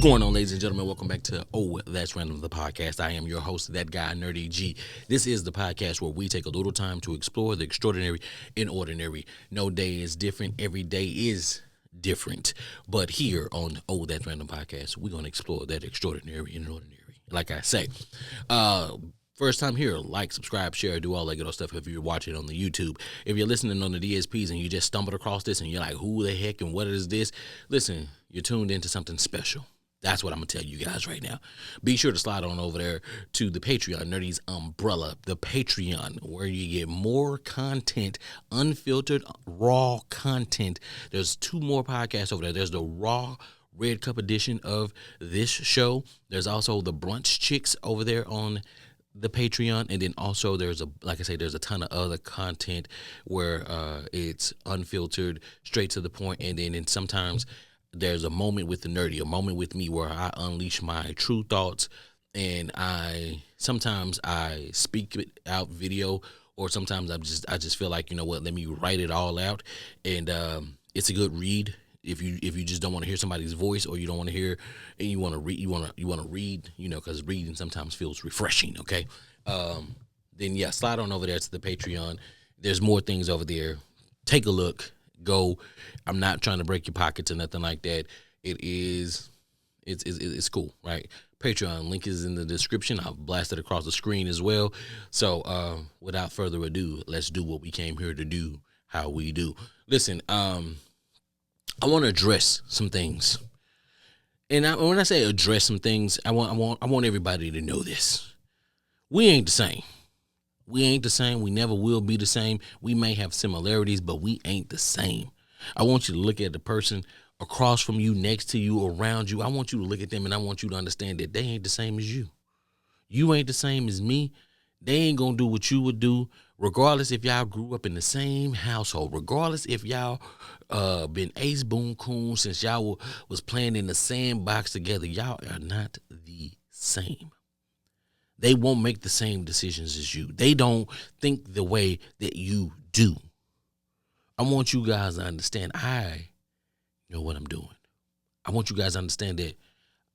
going on, ladies and gentlemen? Welcome back to That's Random, the podcast. I am your host, that guy, Nerdy G. This is the podcast where we take a little time to explore the extraordinary and ordinary. No day is different. Every day is different. But here on That's Random podcast, we're going to explore that extraordinary and ordinary. Like I say, first time here, like, subscribe, share, do all that good stuff if you're watching on the YouTube. If you're listening on the DSPs and you just stumbled across this and you're like, who the heck and what is this? Listen, you're tuned into something special. That's what I'm going to tell you guys right now. Be sure to slide on over there to the Patreon, Nerdy's Umbrella, the Patreon, where you get more content, unfiltered, raw content. There's 2 more podcasts over there. There's the raw Red Cup edition of this show. There's also the Brunch Chicks over there on the Patreon, and then also there's a ton of other content where it's unfiltered, straight to the point, and then sometimes there's a moment with the nerdy, a moment with me where I unleash my true thoughts, and sometimes I speak it out video, or sometimes I just feel like, you know what, let me write it all out, and it's a good read. If you just don't want to hear somebody's voice, or you don't want to hear, and you want to read, because reading sometimes feels refreshing. Okay, then yeah, slide on over there to the Patreon. There's more things over there. Take a look. Go. I'm not trying to break your pockets or nothing like that. It's cool, right? Patreon link is in the description. I've blasted across the screen as well. So without further ado, let's do what we came here to do. How we do. Listen, I want to address some things, and when I say address some things, I want everybody to know this: we ain't the same. We ain't the same. We never will be the same. We may have similarities, but we ain't the same. I want you to look at the person across from you, next to you, around you. I want you to look at them, and I want you to understand that they ain't the same as you. You ain't the same as me. They ain't gonna do what you would do, regardless if y'all grew up in the same household, regardless if y'all been ace boon coon since y'all was playing in the sandbox together. Y'all are not the same. They won't make the same decisions as you. They don't think the way that you do. I want you guys to understand I know what I'm doing. I want you guys to understand that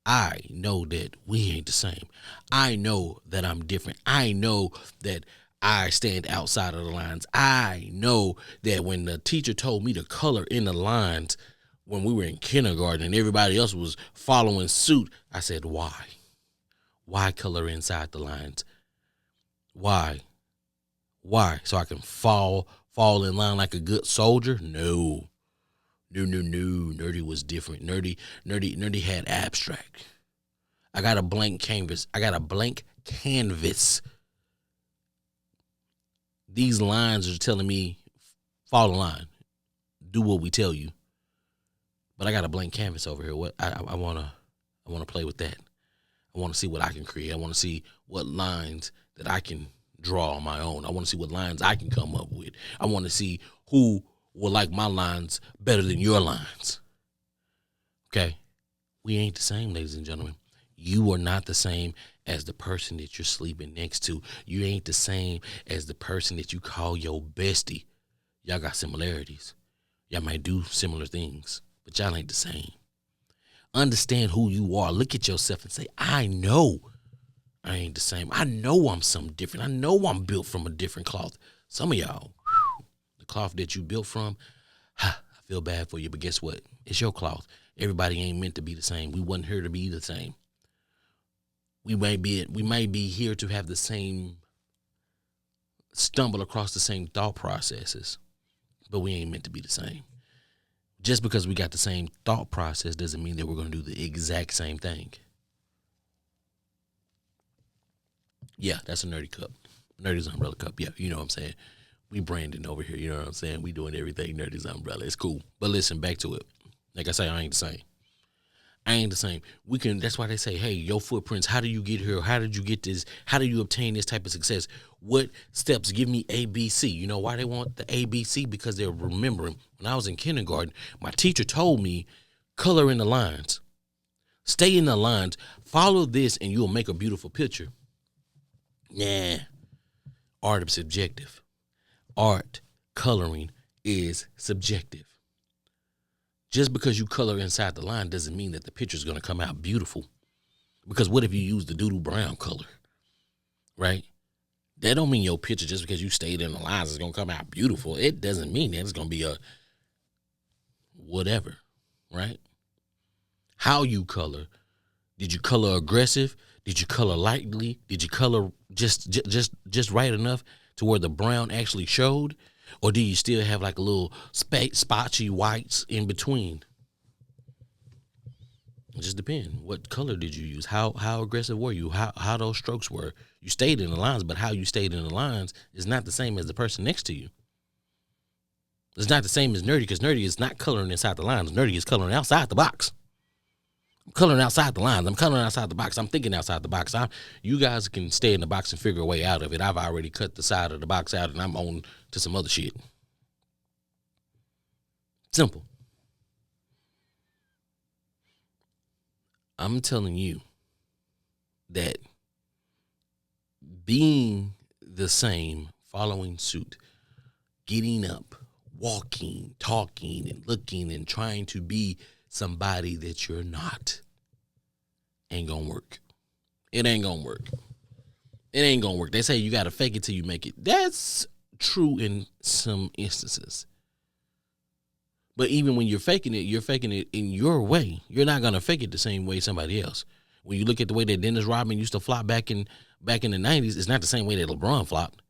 I know that we ain't the same. I know that I'm different. I know that I stand outside of the lines. I know that when the teacher told me to color in the lines when we were in kindergarten and everybody else was following suit, I said, why? Why color inside the lines? Why? Why? So I can fall in line like a good soldier? No. Nerdy was different. Nerdy had abstract. I got a blank canvas. These lines are telling me, fall in line. Do what we tell you. But I got a blank canvas over here. What I wanna play with that. I want to see what I can create. I want to see what lines that I can draw on my own. I want to see what lines I can come up with. I want to see who will like my lines better than your lines. Okay? We ain't the same, ladies and gentlemen. You are not the same as the person that you're sleeping next to. You ain't the same as the person that you call your bestie. Y'all got similarities. Y'all might do similar things, but y'all ain't the same. Understand who you are. Look at yourself and say, I know I ain't the same. I know I'm something different. I know I'm built from a different cloth. Some of y'all, the cloth that you built from, I feel bad for you, but guess what? It's your cloth. Everybody ain't meant to be the same. We wasn't here to be the same. We might be here to have the same, stumble across the same thought processes, but we ain't meant to be the same. Just because we got the same thought process doesn't mean that we're going to do the exact same thing. Yeah, that's a nerdy cup. Nerdy's Umbrella cup. Yeah, you know what I'm saying. We branding over here. You know what I'm saying. We doing everything Nerdy's Umbrella. It's cool. But listen, back to it. Like I say, I ain't the same. I ain't the same. That's why they say, hey, your footprints, how do you get here? How did you get this? How do you obtain this type of success? What steps? Give me ABC. You know why they want the ABC? Because they're remembering when I was in kindergarten, my teacher told me, color in the lines. Stay in the lines. Follow this and you'll make a beautiful picture. Nah. Art is subjective. Art, coloring is subjective. Just because you color inside the line doesn't mean that the picture is going to come out beautiful. Because what if you use the doodle brown color, right? That don't mean your picture, just because you stayed in the lines, is going to come out beautiful. It doesn't mean that it's going to be a whatever, right? How you color. Did you color aggressive? Did you color lightly? Did you color just right enough to where the brown actually showed? Or do you still have like a little spotchy whites in between? It just depends. What color did you use? How aggressive were you? How those strokes were? You stayed in the lines, but how you stayed in the lines is not the same as the person next to you. It's not the same as Nerdy, because Nerdy is not coloring inside the lines. Nerdy is coloring outside the box. I'm coloring outside the lines. I'm coloring outside the box. I'm thinking outside the box. You guys can stay in the box and figure a way out of it. I've already cut the side of the box out, and I'm on to some other shit. Simple. I'm telling you that being the same, following suit, getting up, walking, talking, and looking and trying to be somebody that you're not ain't gonna work. It ain't gonna work. It ain't gonna work. They say you gotta fake it till you make it. That's true in some instances. But even when you're faking it in your way. You're not gonna fake it the same way somebody else. When you look at the way that Dennis Rodman used to flop back in the 90s, it's not the same way that LeBron flopped.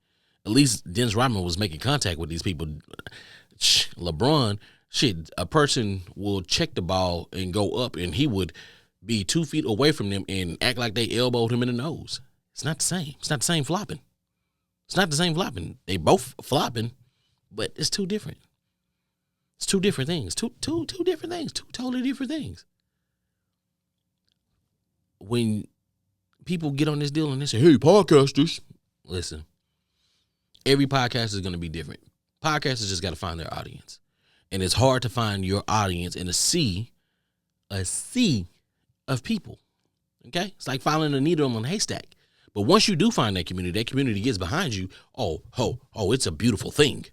At least Dennis Rodman was making contact with these people. LeBron, a person will check the ball and go up, and he would be 2 feet away from them and act like they elbowed him in the nose. It's not the same. It's not the same flopping. It's not the same flopping. They both flopping, but it's two different. It's two different things. Two different things. Two totally different things. When people get on this deal and they say, hey, podcasters, listen, every podcast is going to be different. Podcasters just got to find their audience. And it's hard to find your audience in a sea of people. Okay? It's like finding a needle on a haystack. But once you do find that community gets behind you. Oh, it's a beautiful thing.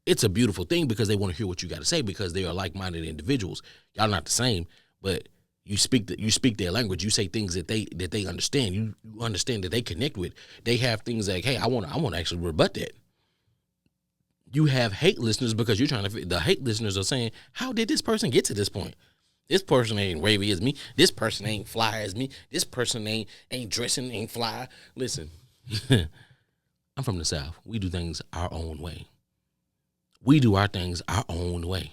It's a beautiful thing because they want to hear what you got to say, because they are like-minded individuals. Y'all not the same, but you speak their language. You say things that they understand. You understand that they connect with. They have things like, hey, I want to actually rebut that. You have hate listeners because the hate listeners are saying, how did this person get to this point? This person ain't wavy as me. This person ain't fly as me. This person ain't dressing, ain't fly. Listen, I'm from the South. We do things our own way. We do our things our own way.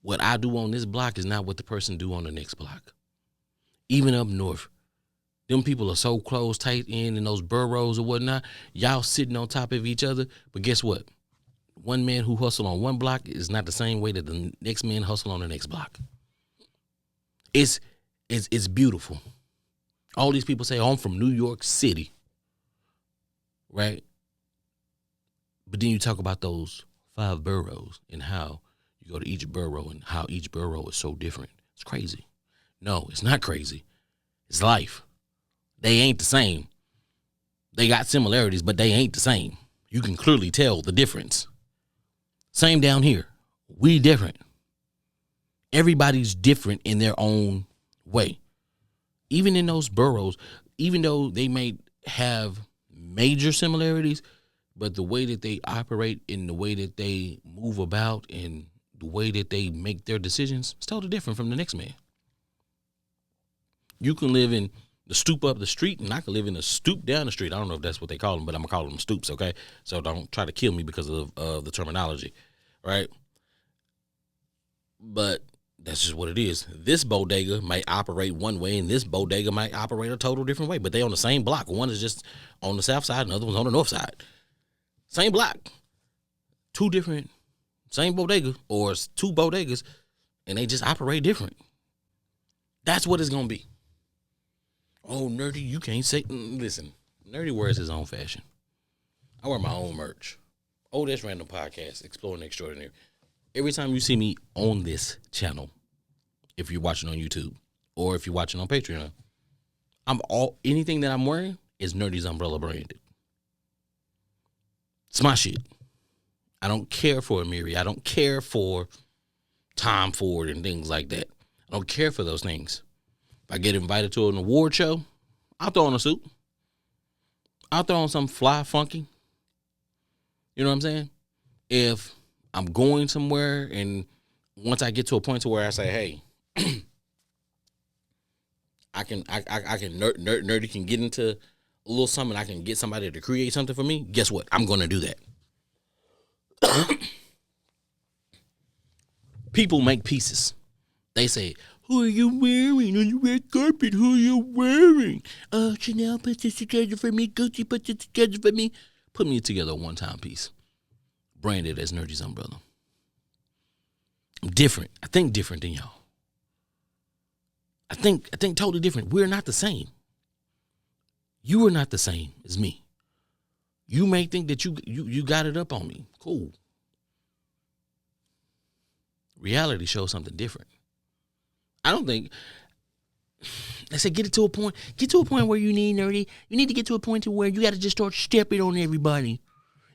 What I do on this block is not what the person do on the next block. Even up north, them people are so close, tight in those boroughs or whatnot. Y'all sitting on top of each other. But guess what? One man who hustle on one block is not the same way that the next man hustle on the next block. It's beautiful. All these people say, oh, I'm from New York City, right? But then you talk about those 5 boroughs and how you go to each borough and how each borough is so different. It's crazy. No, it's not crazy. It's life. They ain't the same. They got similarities, but they ain't the same. You can clearly tell the difference. Same down here. We different. Everybody's different in their own way. Even in those boroughs, even though they may have major similarities, but the way that they operate and the way that they move about and the way that they make their decisions is totally different from the next man. You can live in the stoop up the street, and I can live in the stoop down the street. I don't know if that's what they call them, but I'm going to call them stoops, okay? So don't try to kill me because of the terminology, right? But that's just what it is. This bodega might operate one way, and this bodega might operate a total different way, but they on the same block. One is just on the south side, and the other one's on the north side. Same block. Two different, same bodega, or 2 bodegas, and they just operate different. That's what it's going to be. Oh, Nerdy, you can't say, listen, Nerdy wears his own fashion. I wear my own merch. Oh, That's Random Podcast, Exploring the Extraordinary. Every time you see me on this channel, if you're watching on YouTube or if you're watching on Patreon, anything that I'm wearing is Nerdy's Umbrella branded. It's my shit. I don't care for Amiri. I don't care for Tom Ford and things like that. I don't care for those things. If I get invited to an award show, I'll throw on a suit. I'll throw on some fly funky. You know what I'm saying? If I'm going somewhere and once I get to a point to where I say, hey, I can nerdy can get into a little something, I can get somebody to create something for me, guess what? I'm going to do that. People make pieces. They say, who are you wearing on the red carpet? Who are you wearing? Chanel put this together for me. Gucci put this together for me. Put me together a one-time piece. Branded as Nerdy's Umbrella. I'm different. I think different than y'all. I think totally different. We're not the same. You are not the same as me. You may think that you got it up on me. Cool. Reality shows something different. I don't think. I said get to a point where you need nerdy. You need to get to a point to where you got to just start stepping on everybody.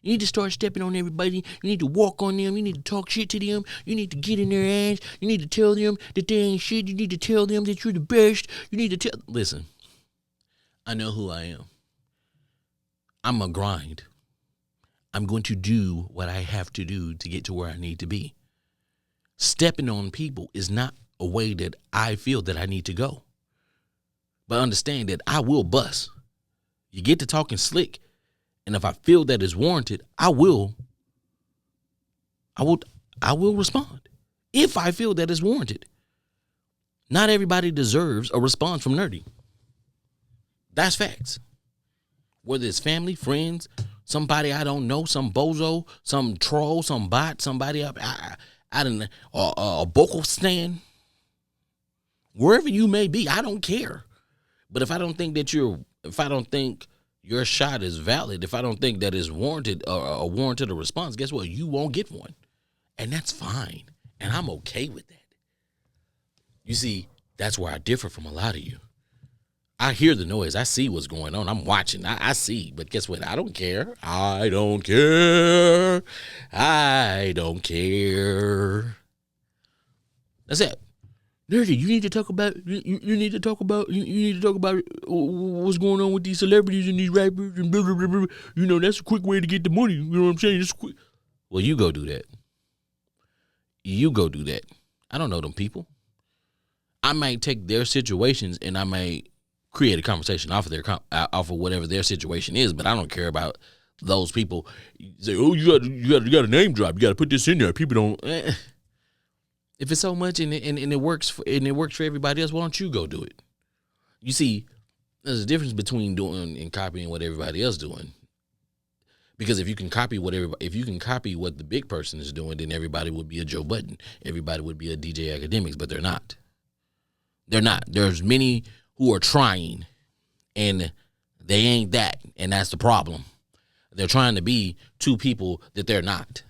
You need to start stepping on everybody. You need to walk on them. You need to talk shit to them. You need to get in their ass. You need to tell them that they ain't shit. You need to tell them that you're the best. You need to tell. Listen, I know who I am. I'm a grind. I'm going to do what I have to do to get to where I need to be. Stepping on people is not a way that I feel that I need to go. But understand that I will bust. You get to talking slick, and if I feel that is warranted, I will respond. If I feel that is warranted. Not everybody deserves a response from Nerdy. That's facts. Whether it's family, friends, somebody I don't know, some bozo, some troll, some bot, somebody I don't know, or a vocal stand. Wherever you may be, I don't care. But if I don't think your shot is valid, if I don't think that is warranted or warranted a response, guess what? You won't get one. And that's fine. And I'm okay with that. You see, that's where I differ from a lot of you. I hear the noise. I see what's going on. I'm watching. I see. But guess what? I don't care. I don't care. I don't care. That's it. Nerdy, you need to talk about what's going on with these celebrities and these rappers and blah, blah, blah, blah. You know, that's a quick way to get the money. You know what I'm saying? It's quick. Well, you go do that. You go do that. I don't know them people. I might take their situations and I might create a conversation off of whatever their situation is, but I don't care about those people. You say, oh, you got a name drop. You got to put this in there. People don't. If it's so much and it works for everybody else, why don't you go do it? You see, there's a difference between doing and copying what everybody else doing. Because if you can copy what the big person is doing, then everybody would be a Joe Budden. Everybody would be a DJ Academics, but they're not. They're not. There's many who are trying, and they ain't that, and that's the problem. They're trying to be two people that they're not.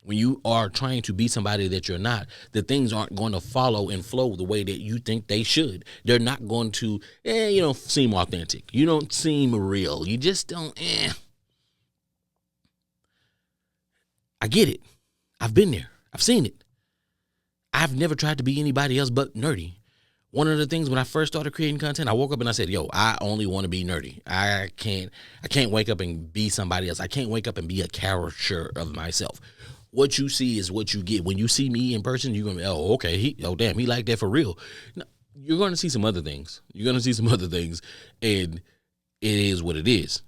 When you are trying to be somebody that you're not, the things aren't going to follow and flow the way that you think they should. They're not going to, you don't seem authentic. You don't seem real. You just don't, I get it. I've been there. I've seen it. I've never tried to be anybody else but Nerdy. One of the things when I first started creating content, I woke up and I said, yo, I only want to be Nerdy. I can't wake up and be somebody else. I can't wake up and be a caricature of myself. What you see is what you get. When you see me in person, you're going to be, oh, okay, he like that for real. No, you're going to see some other things. And it is what it is.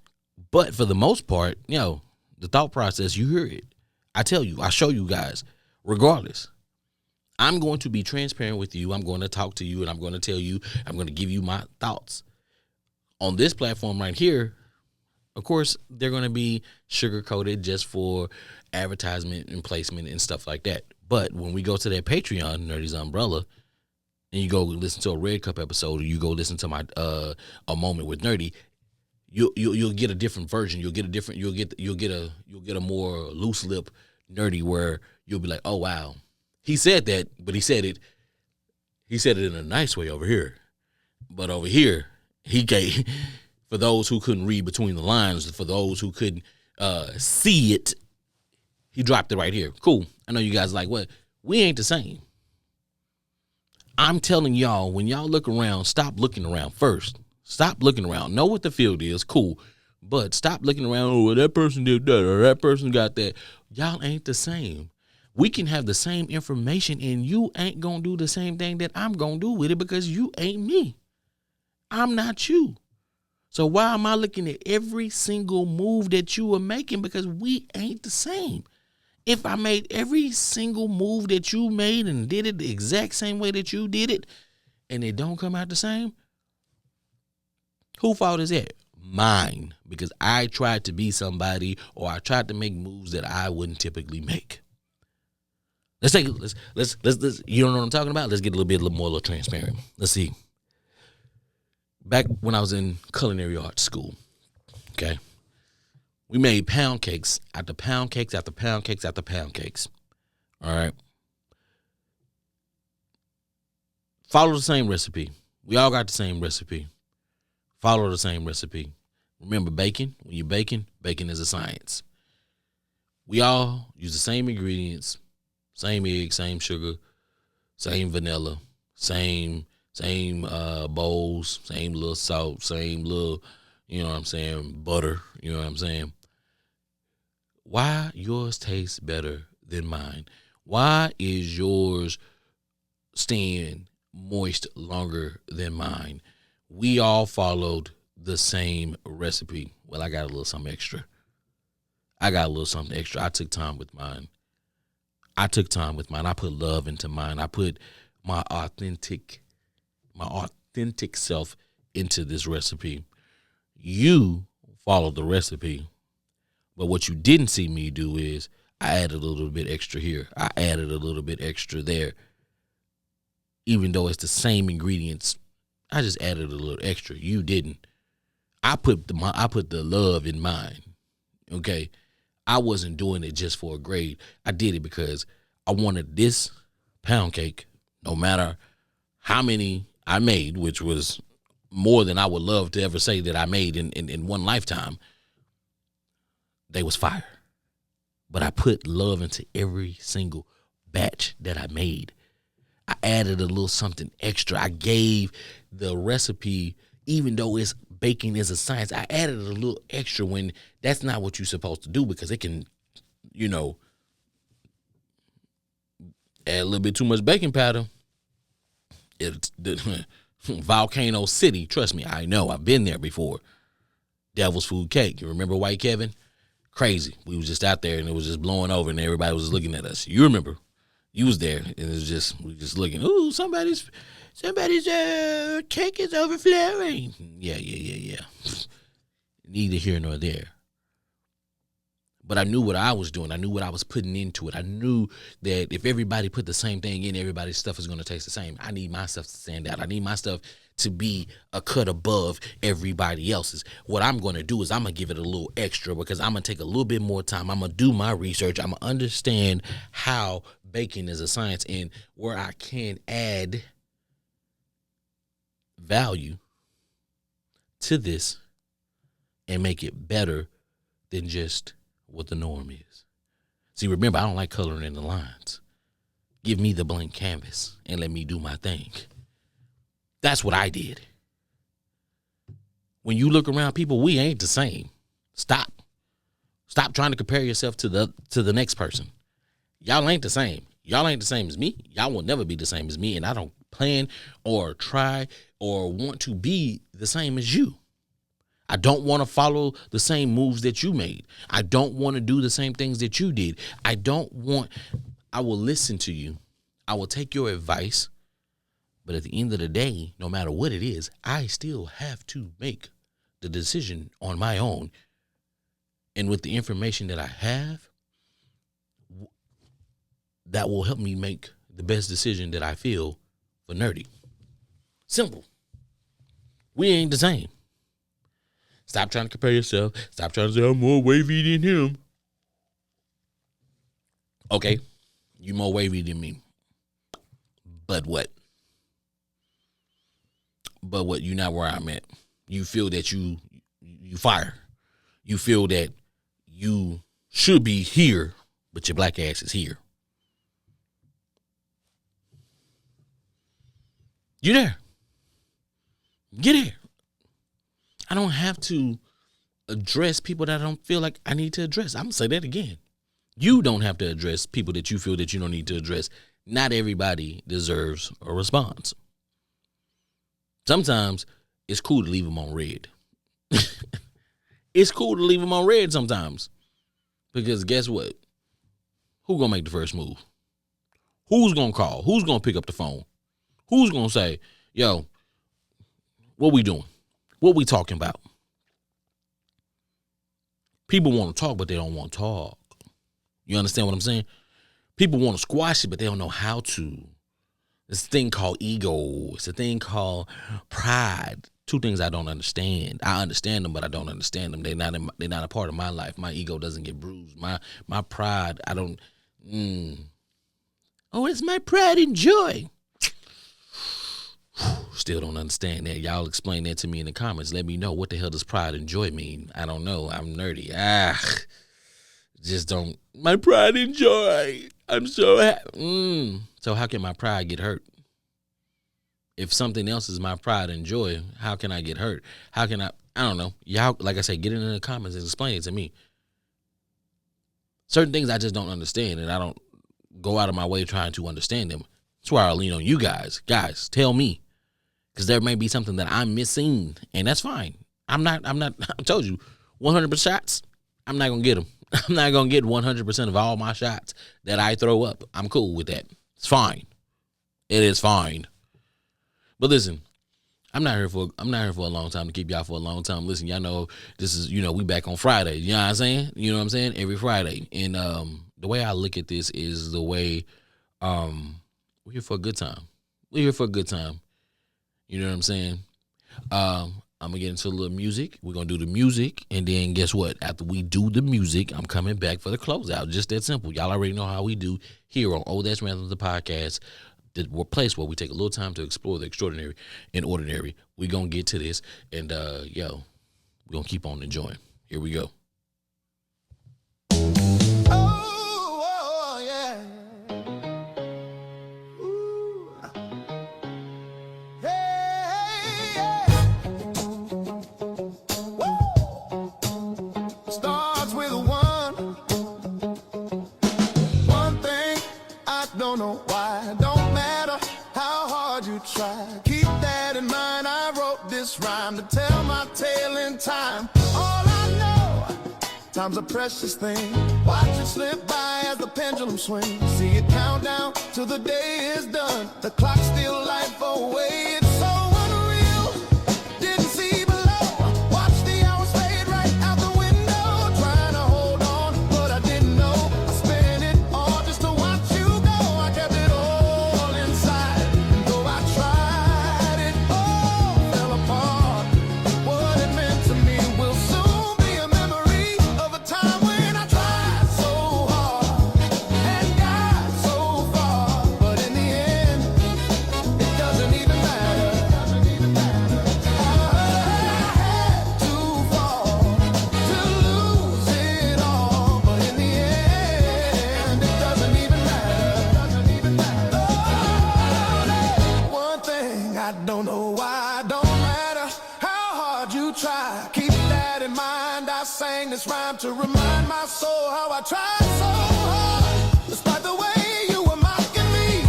But for the most part, the thought process, you hear it. I tell you, I show you guys, regardless. I'm going to be transparent with you. I'm going to talk to you, and I'm going to tell you, I'm going to give you my thoughts. On this platform right here, of course, they're going to be sugar-coated just for advertisement and placement and stuff like that. But when we go to that Patreon, Nerdy's Umbrella, and you go listen to a Red Cup episode, or you go listen to my a moment with Nerdy, you'll get a different version. You'll get a more loose lip Nerdy where you'll be like, oh wow, he said that, but he said it in a nice way over here. But over here, he gave, for those who couldn't read between the lines, for those who couldn't see it, he dropped it right here. Cool. I know you guys like, what? We ain't the same. I'm telling y'all, when y'all look around, stop looking around first. Stop looking around. Know what the field is, cool. But stop looking around, oh, well, that person did that or that person got that. Y'all ain't the same. We can have the same information and you ain't going to do the same thing that I'm going to do with it because you ain't me. I'm not you. So why am I looking at every single move that you are making? Because we ain't the same. If I made every single move that you made and did it the exact same way that you did it and it don't come out the same, whose fault is that? Mine, because I tried to be somebody or I tried to make moves that I wouldn't typically make. Let's you don't know what I'm talking about? Let's get a little more transparent. Let's see. Back when I was in culinary arts school, okay, we made pound cakes after pound cakes after pound cakes after pound cakes. All right. Follow the same recipe. We all got the same recipe. Follow the same recipe. Remember baking? When you're baking, baking is a science. We all use the same ingredients, same egg, same sugar, same vanilla, same bowls, same little salt, same little, you know what I'm saying, butter, you know what I'm saying. Why yours tastes better than mine? Why is yours staying moist longer than mine? We all followed the same recipe. Well, I got a little something extra. I took time with mine. I put love into mine. I put my authentic self into this recipe. You followed the recipe, but what you didn't see me do is I added a little bit extra here. I added a little bit extra there. Even though it's the same ingredients, I just added a little extra. You didn't. I put the love in mine. Okay, I wasn't doing it just for a grade. I did it because I wanted this pound cake, no matter how many I made, which was more than I would love to ever say that I made in one lifetime. They was fire. But I put love into every single batch that I made. I added a little something extra. I gave the recipe, even though it's baking is a science, I added a little extra when that's not what you're supposed to do because it can, add a little bit too much baking powder. Volcano City, trust me, I know. I've been there before. Devil's Food Cake. You remember White Kevin? Crazy. We was just out there and it was just blowing over and everybody was looking at us. You remember? You was there and it was just we just looking. Ooh, somebody's cake is overflowing. Yeah. Neither here nor there. But I knew what I was doing. I knew what I was putting into it. I knew that if everybody put the same thing in, everybody's stuff is going to taste the same. I need my stuff to stand out. I need my stuff to be a cut above everybody else's. What I'm going to do is I'm going to give it a little extra because I'm going to take a little bit more time. I'm going to do my research. I'm going to understand how baking is a science and where I can add value to this and make it better than just what the norm is. See, remember, I don't like coloring in the lines. Give me the blank canvas and let me do my thing. That's what I did. When you look around people, we ain't the same. Stop trying to compare yourself to the next person. Y'all ain't the same. Y'all ain't the same as me. Y'all will never be the same as me, and I don't plan or try or want to be the same as you. I don't want to follow the same moves that you made. I don't want to do the same things that you did. I will listen to you. I will take your advice. But at the end of the day, no matter what it is, I still have to make the decision on my own. And with the information that I have, that will help me make the best decision that I feel for Nerdy. Simple. We ain't the same. Stop trying to compare yourself. Stop trying to say I'm more wavy than him. Okay, you more wavy than me. But what? You're not where I'm at. You feel that you fire. You feel that you should be here, but your black ass is here. You there. Get here. I don't have to address people that I don't feel like I need to address. I'm going to say that again. You don't have to address people that you feel that you don't need to address. Not everybody deserves a response. Sometimes it's cool to leave them on red. It's cool to leave them on red sometimes. Because guess what? Who's going to make the first move? Who's going to call? Who's going to pick up the phone? Who's going to say, yo, what we doing? What we talking about? People want to talk, but they don't want to talk. You understand what I'm saying? People want to squash it, but they don't know how to. This thing called ego. It's a thing called pride. Two things I don't understand. I understand them, but I don't understand them. They're not a part of my life. My ego doesn't get bruised. My pride, I don't. Oh, it's my pride and joy. Still don't understand that. Y'all explain that to me in the comments. Let me know, what the hell does pride and joy mean? I don't know. I'm nerdy. Just don't. My pride and joy. I'm so happy. So how can my pride get hurt? If something else is my pride and joy, how can I get hurt? How can I don't know. Y'all, like I said, get it in the comments and explain it to me. Certain things I just don't understand, and I don't go out of my way trying to understand them. That's why I lean on you guys. Guys, tell me. Because there may be something that I'm missing, and that's fine. I told you, 100% shots, I'm not going to get them. I'm not going to get 100% of all my shots that I throw up. I'm cool with that. It's fine. It is fine. But listen, I'm not here for a long time to keep y'all for a long time. Listen, y'all know this is, we back on Friday. You know what I'm saying? You know what I'm saying? Every Friday. And the way I look at this is the way we're here for a good time. We're here for a good time. You know what I'm saying? I'm going to get into a little music. We're going to do the music. And then guess what? After we do the music, I'm coming back for the closeout. Just that simple. Y'all already know how we do here on Oh That's Random, the podcast. The place where we take a little time to explore the extraordinary and ordinary. We're going to get to this. And, we're going to keep on enjoying. Here we go. Time's a precious thing. Watch it slip by as the pendulum swings. See it count down till the day is done. The clock's still life away. It's so unreal. Didn't see below. Watch the hours fade right out the window. Trying to hold on, but I didn't know. I spent it all just to watch you go. I kept it all inside. And though I tried, it all fell apart. What it meant to me will soon be a memory. Time when I tried so hard and got so far, but in the end, it doesn't even matter. I had to fall to lose it all, but in the end, it doesn't even matter. Oh, one thing I don't know why, don't matter how hard you try. Keep that in mind. I sang this rhyme to remind my soul how I tried so hard, despite the way you were mocking me,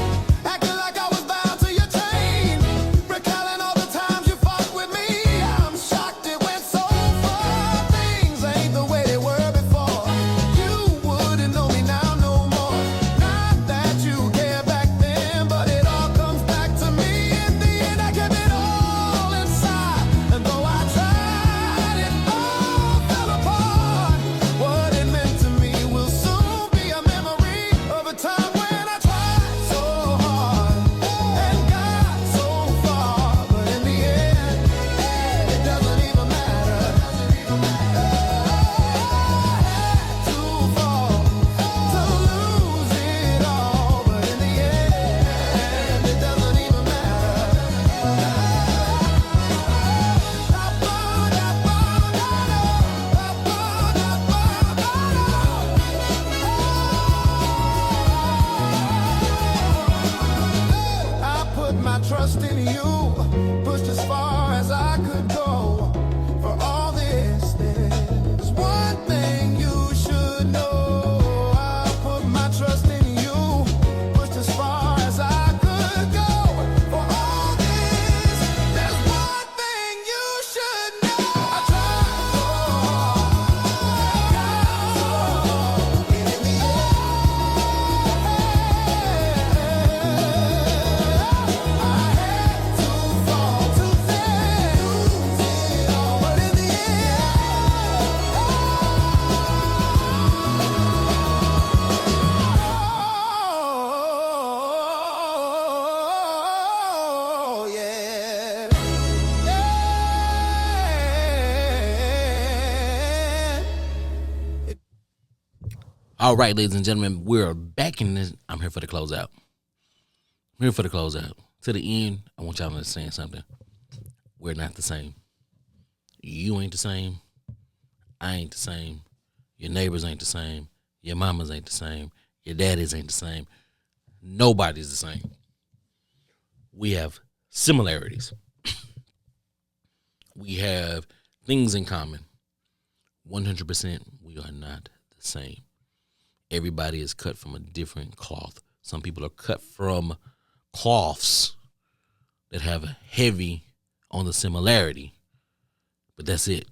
acting like I was bound to your chain, recalling all the times you fought with me. I'm shocked it went so far. Things ain't the way they were before. You wouldn't know me now no more. Not that you cared back then, but it all comes back to me. In the end, I kept it all inside, and though I tried, it all fell apart. What it meant to me will soon trust in you, pushed as far as I could go. For all this, there's one thing you should know. I put my trust in you, pushed as far as I could go. For all this, there's one thing you should know. I tried so hard, and in the I had to fall to lose it all, but in the oh yeah, yeah. All right, ladies and gentlemen, we're back in this. I'm here for the closeout. I'm here for the closeout. To the end, I want y'all to understand something. We're not the same. You ain't the same. I ain't the same. Your neighbors ain't the same. Your mamas ain't the same. Your daddies ain't the same. Nobody's the same. We have similarities. We have things in common. 100%, we are not the same. Everybody is cut from a different cloth. Some people are cut from cloths that have a heavy on the similarity, but that's it.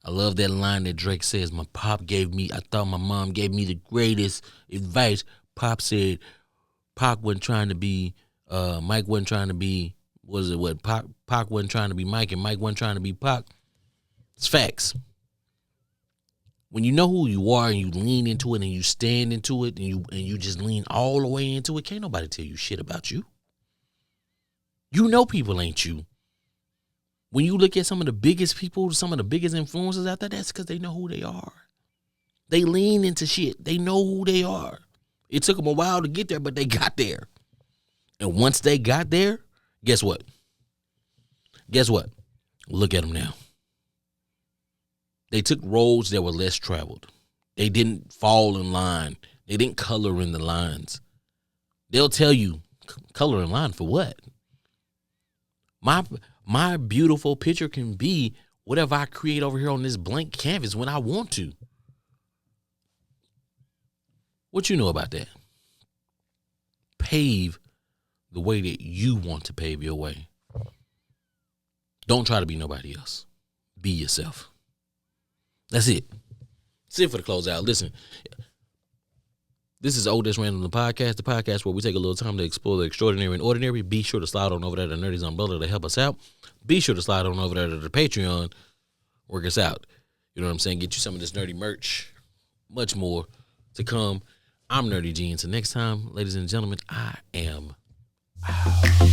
I love that line that Drake says, I thought my mom gave me the greatest advice. Pop said, Pac wasn't trying to be, Mike wasn't trying to be, Pac wasn't trying to be Mike and Mike wasn't trying to be Pac. It's facts. When you know who you are and you lean into it and you stand into it and you just lean all the way into it, can't nobody tell you shit about you. You know people ain't you. When you look at some of the biggest people, some of the biggest influencers out there, that's because they know who they are. They lean into shit. They know who they are. It took them a while to get there, but they got there. And once they got there, guess what? Look at them now. They took roads that were less traveled. They didn't fall in line. They didn't color in the lines. They'll tell you, color in line for what? My beautiful picture can be whatever I create over here on this blank canvas when I want to. What you know about that? Pave the way that you want to pave your way. Don't try to be nobody else. Be yourself. That's it. That's it for the closeout. Listen, this is Old That's Random, the podcast where we take a little time to explore the extraordinary and ordinary. Be sure to slide on over there to Nerdy's Umbrella to help us out. Be sure to slide on over there to the Patreon. Work us out. You know what I'm saying? Get you some of this nerdy merch. Much more to come. I'm Nerdy G. Until next time, ladies and gentlemen, I am out.